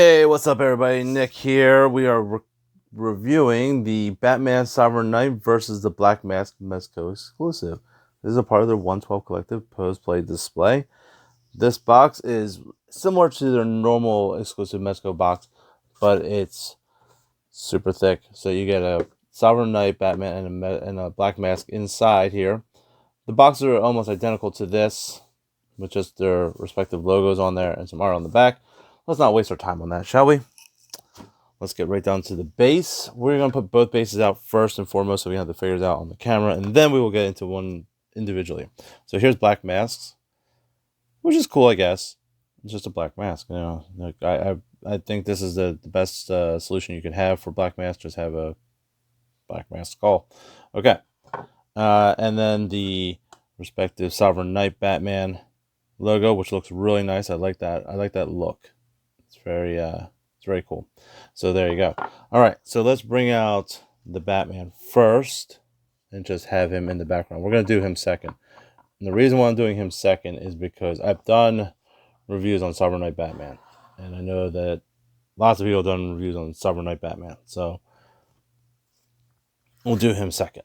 Hey, what's up, everybody? Nick here. We are reviewing the Batman Sovereign Knight versus the Black Mask Mezco exclusive. This is a part of their 112 Collective post-play display. This box is similar to their normal exclusive Mezco box, but it's super thick. So you get a Sovereign Knight, Batman, and a Black Mask inside here. The boxes are almost identical to this, with just their respective logos on there and some art on the back. Let's not waste our time on that, shall we? Let's get right down to the base. We're going to put both bases out first and foremost so we have the figures out on the camera, and then we will get into one individually. So here's Black Masks, which is cool, I guess. It's just a black mask. You know, like I think this is the best solution you could have for Black Mask. Just have a Black Mask skull. Okay. And then the respective Sovereign Knight Batman logo, which looks really nice. I like that. I like that look. It's very cool. So there you go. All right, so let's bring out the Batman first and just have him in the background. We're going to do him second. And the reason why I'm doing him second is because I've done reviews on Sovereign Knight Batman. And I know that lots of people have done reviews on Sovereign Knight Batman. So we'll do him second.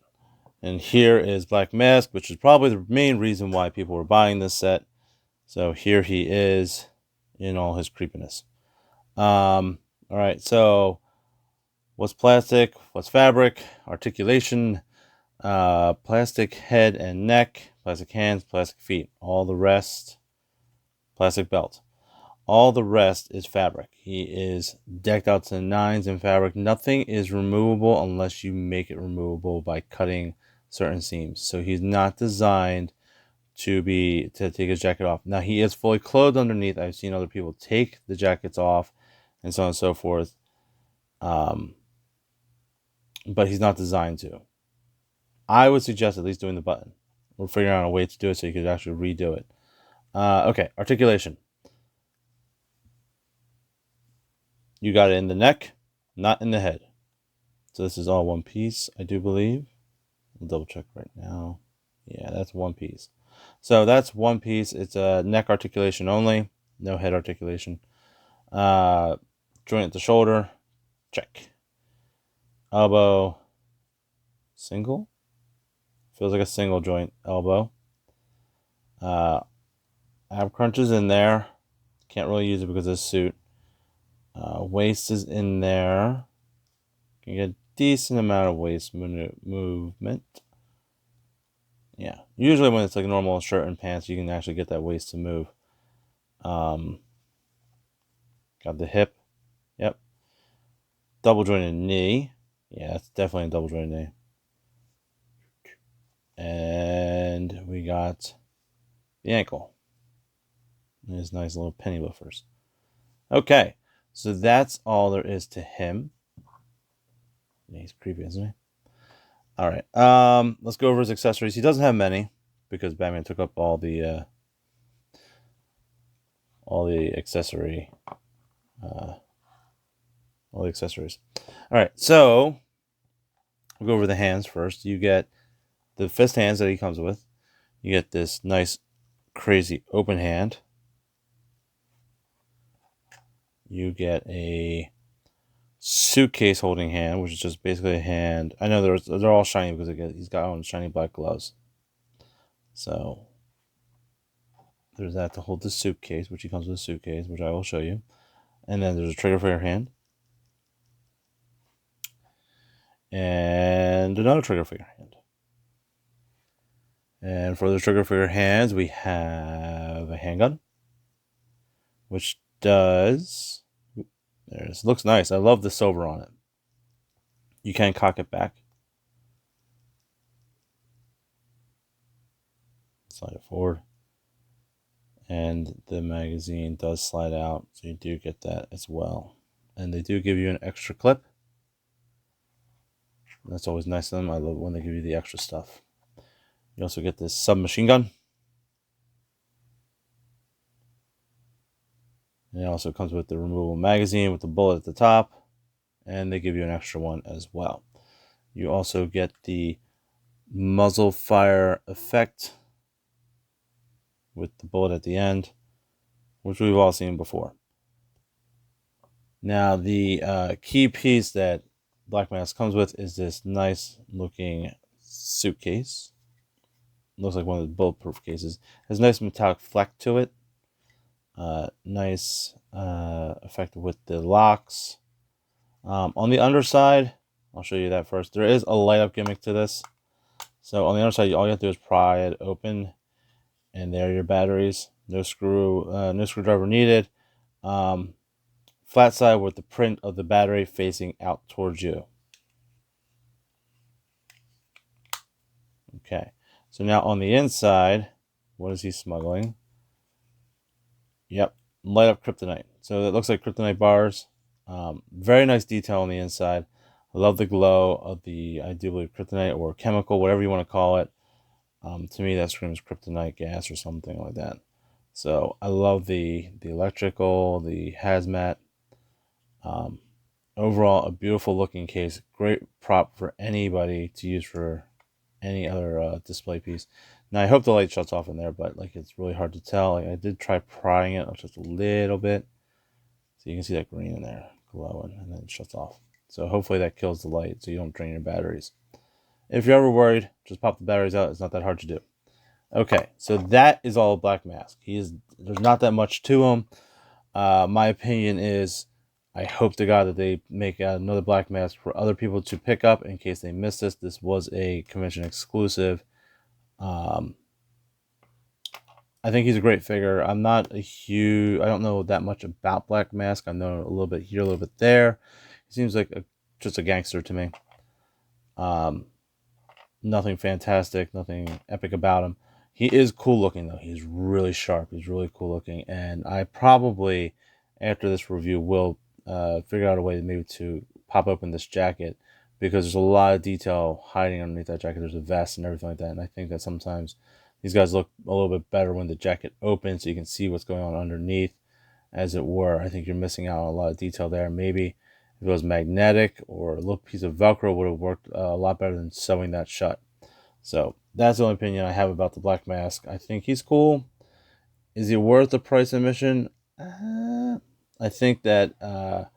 And here is Black Mask, which is probably the main reason why people were buying this set. So here he is in all his creepiness. All right, so what's plastic? What's fabric? Articulation, plastic head and neck, plastic hands, plastic feet. All the rest, plastic belt. All the rest is fabric. He is decked out to the nines in fabric. Nothing is removable unless you make it removable by cutting certain seams. So he's not designed to take his jacket off. Now he is fully clothed underneath. I've seen other people take the jackets off and so on and so forth. But he's not designed to. I would suggest at least doing the button. We're figuring out a way to do it so you could actually redo it. Okay, articulation. You got it in the neck, not in the head. So this is all one piece, I do believe. I'll double check right now. Yeah, that's one piece. So that's one piece. It's a neck articulation only, no head articulation. Joint at the shoulder, check. Elbow, single. Feels like a single joint elbow. Ab crunch is in there. Can't really use it because of the suit. Waist is in there. Can get a decent amount of waist movement. Yeah, usually when it's like normal shirt and pants, you can actually get that waist to move. Got the hip. Yep. Double jointed knee. Yeah, it's definitely a double jointed knee. And we got the ankle. These nice little penny loafers. Okay, so that's all there is to him. Yeah, he's creepy, isn't he? All right. Let's go over his accessories. He doesn't have many because Batman took up all the accessories. All the accessories. All right. So we'll go over the hands first. You get the fist hands that he comes with. You get this nice, crazy open hand. You get a suitcase holding hand, which is just basically a hand. I know they're all shiny because he's got on shiny black gloves. So there's that to hold the suitcase, which he comes with a suitcase, which I will show you. And then there's a trigger for your hand. And another trigger for your hand. And for the trigger for your hands, we have a handgun, which does... There it is. Looks nice. I love the silver on it. You can cock it back. Slide it forward. And the magazine does slide out, so you do get that as well. And they do give you an extra clip. That's always nice of them. I love when they give you the extra stuff. You also get this submachine gun. And it also comes with the removable magazine with the bullet at the top. And they give you an extra one as well. You also get the muzzle fire effect with the bullet at the end, which we've all seen before. Now, the key piece that Black Mask comes with is this nice looking suitcase. Looks like one of the bulletproof cases. Has a nice metallic fleck to it. Nice effect with the locks. On the underside, I'll show you that first. There is a light up gimmick to this. So on the underside, all you have to do is pry it open, and there are your batteries. No screwdriver needed. Flat side with the print of the battery facing out towards you. Okay, so now on the inside, what is he smuggling? Yep, light up kryptonite. So it looks like kryptonite bars. Very nice detail on the inside. I love the glow of the, I do believe, kryptonite or chemical, whatever you want to call it. To me, that screams kryptonite gas or something like that. So I love the electrical, the hazmat. Overall, a beautiful looking case. Great prop for anybody to use for any other display piece. Now I hope the light shuts off in there, but like it's really hard to tell. Like I did try prying it just a little bit, so you can see that green in there glowing, and then it shuts off. So hopefully that kills the light, so you don't drain your batteries. If you're ever worried, just pop the batteries out. It's not that hard to do. Okay, so that is all Black Mask. There's not that much to him. My opinion is, I hope to God that they make another Black Mask for other people to pick up in case they missed this. This was a convention exclusive. I think he's a great figure. I don't know that much about Black Mask. I know a little bit here, a little bit there. He seems like just a gangster to me. Nothing fantastic, nothing epic about him. He is cool looking though. He's really sharp. He's really cool looking, and I probably, after this review, will figure out a way maybe to pop open this jacket, because there's a lot of detail hiding underneath that jacket. There's a vest and everything like that, and I think that sometimes these guys look a little bit better when the jacket opens, so you can see what's going on underneath, as it were. I think you're missing out on a lot of detail there. Maybe if it was magnetic or a little piece of Velcro, would have worked a lot better than sewing that shut. So that's the only opinion I have about the Black Mask. I think he's cool. Is he worth the price admission? I think that I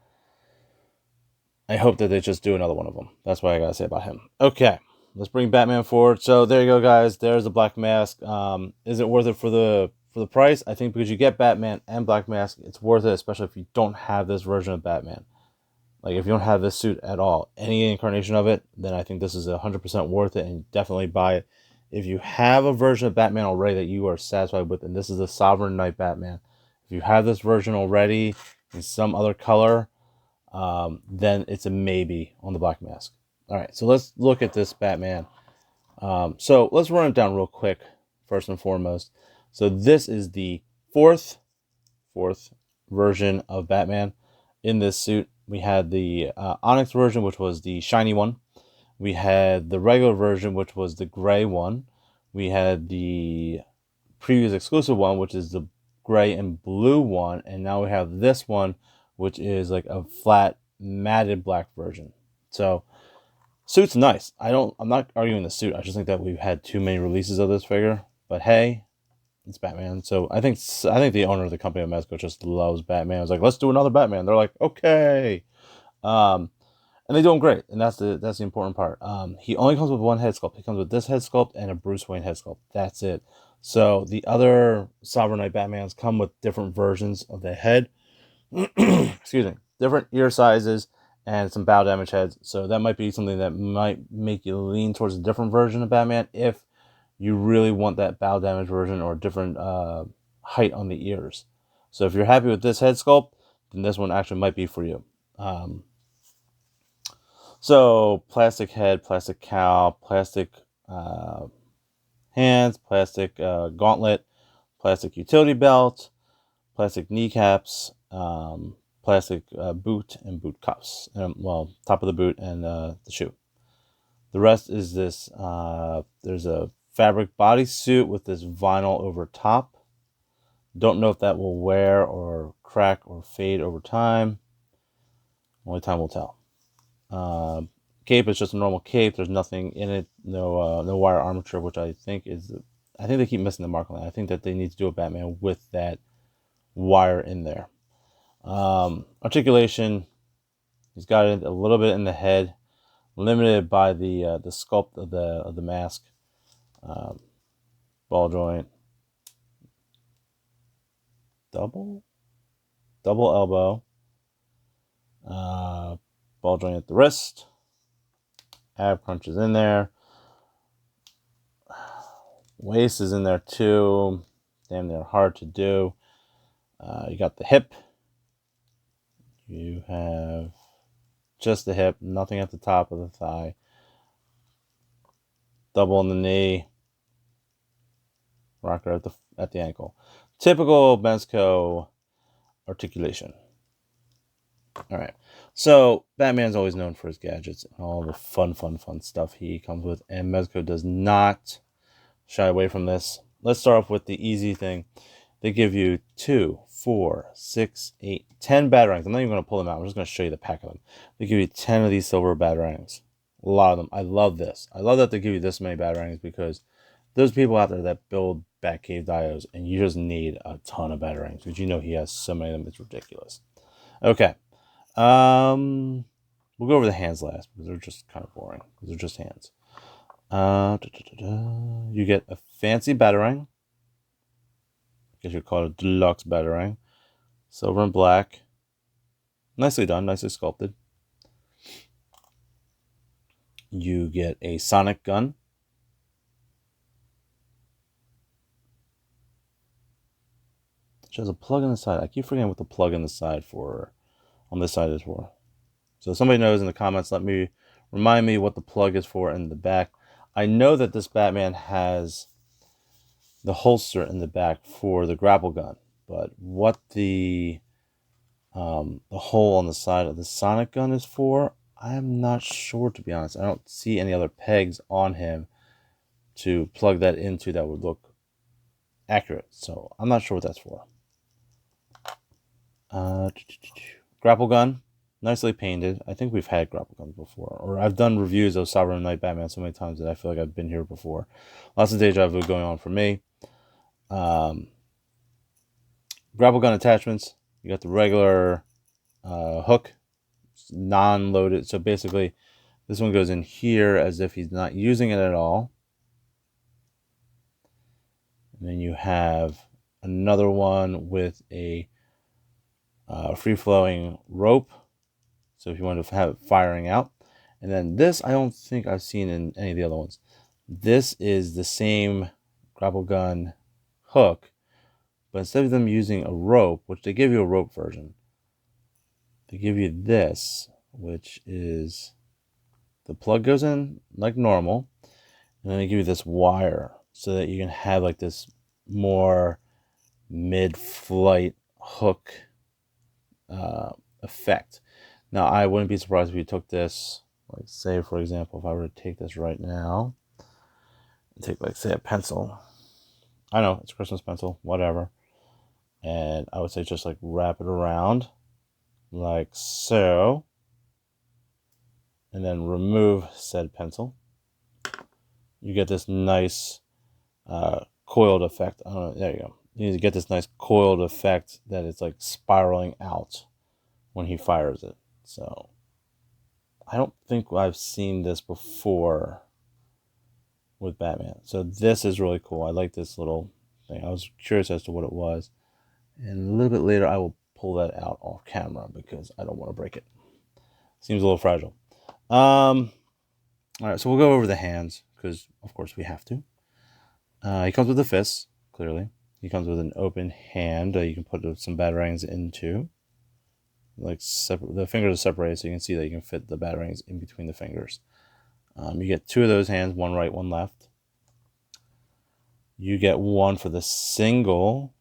hope that they just do another one of them. That's what I gotta say about him. Okay, let's bring Batman forward. So there you go, guys. There's the Black Mask. Is it worth it for the price? I think because you get Batman and Black Mask, it's worth it, especially if you don't have this version of Batman. Like if you don't have this suit at all, any incarnation of it, then I think this is 100% worth it, and definitely buy it. If you have a version of Batman already that you are satisfied with, and this is the Sovereign Knight Batman, if you have this version already in some other color, then it's a maybe on the Black Mask. All right, so let's look at this Batman. So let's run it down real quick, first and foremost. So this is the fourth version of Batman in this suit. We had the Onyx version, which was the shiny one. We had the regular version, which was the gray one. We had the previous exclusive one, which is the gray and blue one. And now we have this one, which is like a flat matted black version. So suit's nice. I'm not arguing the suit. I just think that we've had too many releases of this figure. But hey, it's Batman. So I think the owner of the company of Mezco just loves Batman. I was like, let's do another Batman. They're like, okay. And they're doing great, and that's the important part. He only comes with one head sculpt. He comes with this head sculpt and a Bruce Wayne head sculpt. That's it. So the other Sovereign Knight Batmans come with different versions of the head. Excuse me. Different ear sizes and some bow damage heads. So that might be something that might make you lean towards a different version of Batman if you really want that bow damage version or different height on the ears. So if you're happy with this head sculpt, then this one actually might be for you. So plastic head, plastic cowl, plastic hands, plastic gauntlet, plastic utility belt, plastic kneecaps, plastic boot and boot cuffs. Well, top of the boot and the shoe. The rest is this, there's a fabric bodysuit with this vinyl over top. Don't know if that will wear or crack or fade over time. Only time will tell. Cape is just a normal cape. There's nothing in it. No wire armature, which I think they keep missing the mark on that. I think that they need to do a Batman with that wire in there. Articulation, he's got it a little bit in the head, limited by the sculpt of the mask. Ball joint, double elbow, ball joint at the wrist, ab crunch is in there, waist is in there too, damn near hard to do. You got the hip, you have just the hip, nothing at the top of the thigh, double on the knee, rocker at the ankle. Typical Mezco articulation. All right. So Batman's always known for his gadgets and all the fun stuff he comes with, and Mezco does not shy away from this. Let's start off with the easy thing. They give you 2, 4, 6, 8, 10 Batarangs. I'm not even going to pull them out. I'm just going to show you the pack of them. They give you 10 of these silver Batarangs. A lot of them. I love this. I love that they give you this many Batarangs, because there's people out there that build Batcave dios, and you just need a ton of Batarangs, because you know he has so many of them. It's ridiculous. Okay. We'll go over the hands last, because they're just kind of boring, because they're just hands. You get a fancy Batarang. I guess you call it a Deluxe Batarang. Silver and black. Nicely done, nicely sculpted. You get a sonic gun. Which has a plug in the side. I keep forgetting what the plug in the side for, on this side is for. So if somebody knows in the comments, remind me what the plug is for in the back. I know that this Batman has the holster in the back for the grapple gun, but what the hole on the side of the sonic gun is for, I'm not sure, to be honest. I don't see any other pegs on him to plug that into that would look accurate, so I'm not sure what that's for. Grapple gun, nicely painted. I think we've had grapple guns before, or I've done reviews of Sovereign Knight Batman so many times that I feel like I've been here before. Lots of deja vu going on for me. Grapple gun attachments. You got the regular hook, non-loaded. So basically, this one goes in here as if he's not using it at all. And then you have another one with a free-flowing rope. So if you want to have it firing out. And then this, I don't think I've seen in any of the other ones. This is the same grapple gun hook, but instead of them using a rope, which they give you a rope version, they give you this, which is the plug goes in like normal, and then they give you this wire so that you can have like this more mid-flight hook effect. Now, I wouldn't be surprised if you took this, like, say, for example, if I were to take this right now, and take, like, say, a pencil. I know, it's a Christmas pencil, whatever. And I would say just, like, wrap it around, like so. And then remove said pencil. You get this nice coiled effect. I don't know, there you go. You need to get this nice coiled effect that it's, like, spiraling out when he fires it. So I don't think I've seen this before with Batman. So this is really cool. I like this little thing. I was curious as to what it was. And a little bit later, I will pull that out off camera because I don't want to break it. Seems a little fragile. All right, so we'll go over the hands because, of course, we have to. He comes with a fist, clearly. He comes with an open hand you can put some Batarangs into. Like the fingers are separated, so you can see that you can fit the Batarangs in between the fingers. You get 2 of those hands, one right, one left. You get one for the single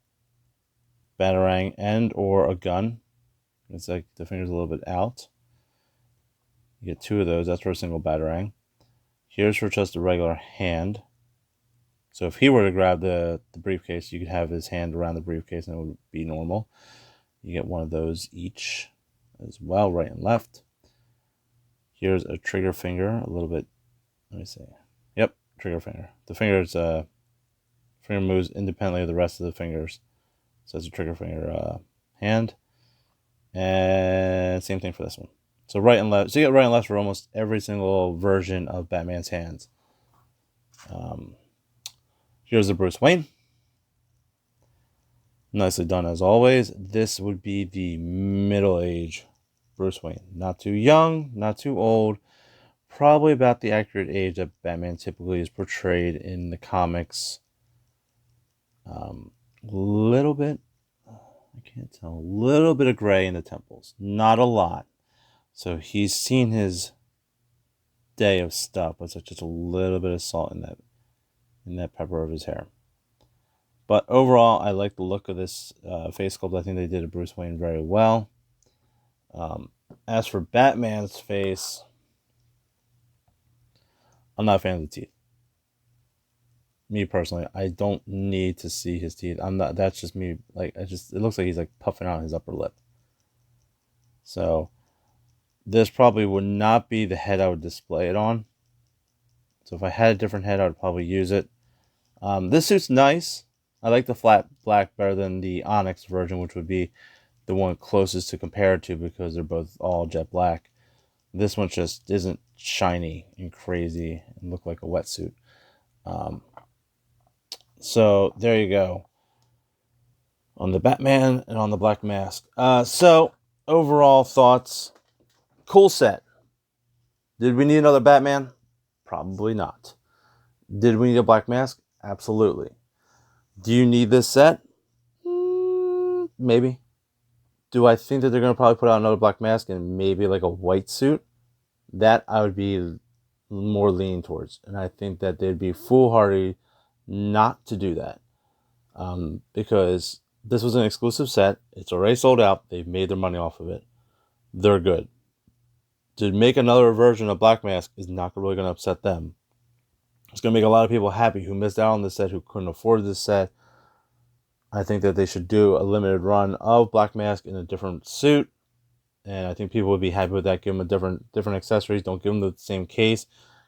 Batarang and or a gun. It's like the finger's a little bit out. You get 2 of those. That's for a single Batarang. Here's for just a regular hand. So if he were to grab the briefcase, you could have his hand around the briefcase and it would be normal. You get one of those each as well, right and left. Here's a trigger finger, a little bit, let me see. Yep, trigger finger. The finger's finger moves independently of the rest of the fingers. So it's a trigger finger hand. And same thing for this one. So right and left. So you get right and left for almost every single version of Batman's hands. Here's the Bruce Wayne. Nicely done as always. This would be the middle age Bruce Wayne. Not too young, not too old. Probably about the accurate age that Batman typically is portrayed in the comics. Little bit, I can't tell, a little bit of gray in the temples. Not a lot. So he's seen his day of stuff, but it's just a little bit of salt in that pepper of his hair. But overall, I like the look of this face sculpt. I think they did a Bruce Wayne very well. As for Batman's face, I'm not a fan of the teeth. Me personally, I don't need to see his teeth. I'm not. That's just me. Like, it looks like he's like puffing out his upper lip. So this probably would not be the head I would display it on. So if I had a different head, I would probably use it. This suit's nice. I like the flat black better than the Onyx version, which would be the one closest to compare it to because they're both all jet black. This one just isn't shiny and crazy and look like a wetsuit. So there you go on the Batman and on the Black Mask. So overall thoughts, cool set. Did we need another Batman? Probably not. Did we need a Black Mask? Absolutely. Do you need this set? Maybe. Do I think that they're going to probably put out another Black Mask and maybe like a white suit? That I would be more leaning towards. And I think that they'd be foolhardy not to do that. Because this was an exclusive set. It's already sold out. They've made their money off of it. They're good. To make another version of Black Mask is not really going to upset them. It's going to make a lot of people happy who missed out on this set, who couldn't afford this set. I think that they should do a limited run of Black Mask in a different suit. And I think people would be happy with that. Give them a different accessories. Don't give them the same case.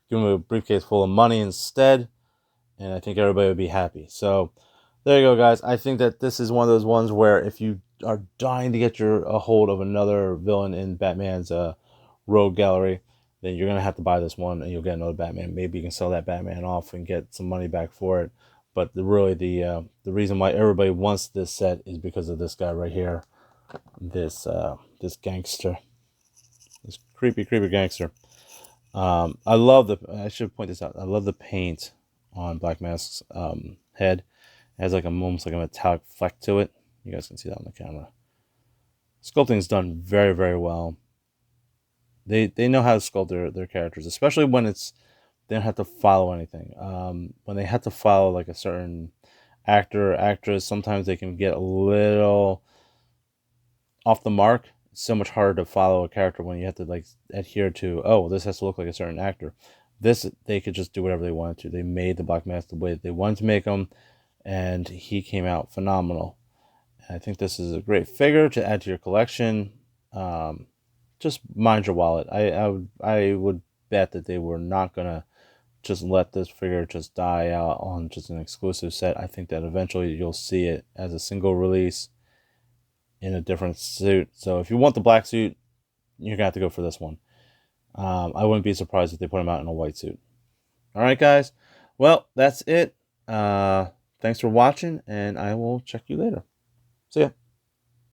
Give them a briefcase full of money instead. And I think everybody would be happy. So there you go, guys. I think that this is one of those ones where if you are dying to get a hold of another villain in Batman's rogue gallery, then you're going to have to buy this one and you'll get another Batman. Maybe you can sell that Batman off and get some money back for it. But the reason why everybody wants this set is because of this guy right here. This gangster. This creepy gangster. I should point this out. I love the paint on Black Mask's head. It has like almost like a metallic fleck to it. You guys can see that on the camera. Sculpting is done very, very well. They know how to sculpt their characters, especially when they don't have to follow anything. When they have to follow like a certain actor or actress, sometimes they can get a little off the mark. It's so much harder to follow a character when you have to like adhere to, oh, this has to look like a certain actor. This, they could just do whatever they wanted to. They made the Black Mask the way that they wanted to make them, and he came out phenomenal. And I think this is a great figure to add to your collection. Just mind your wallet. I would bet that they were not gonna just let this figure just die out on just an exclusive set. I think that eventually you'll see it as a single release in a different suit. So if you want the black suit, you're gonna have to go for this one. I wouldn't be surprised if they put him out in a white suit. All right, guys. Well, that's it. Thanks for watching, and I will check you later. See ya.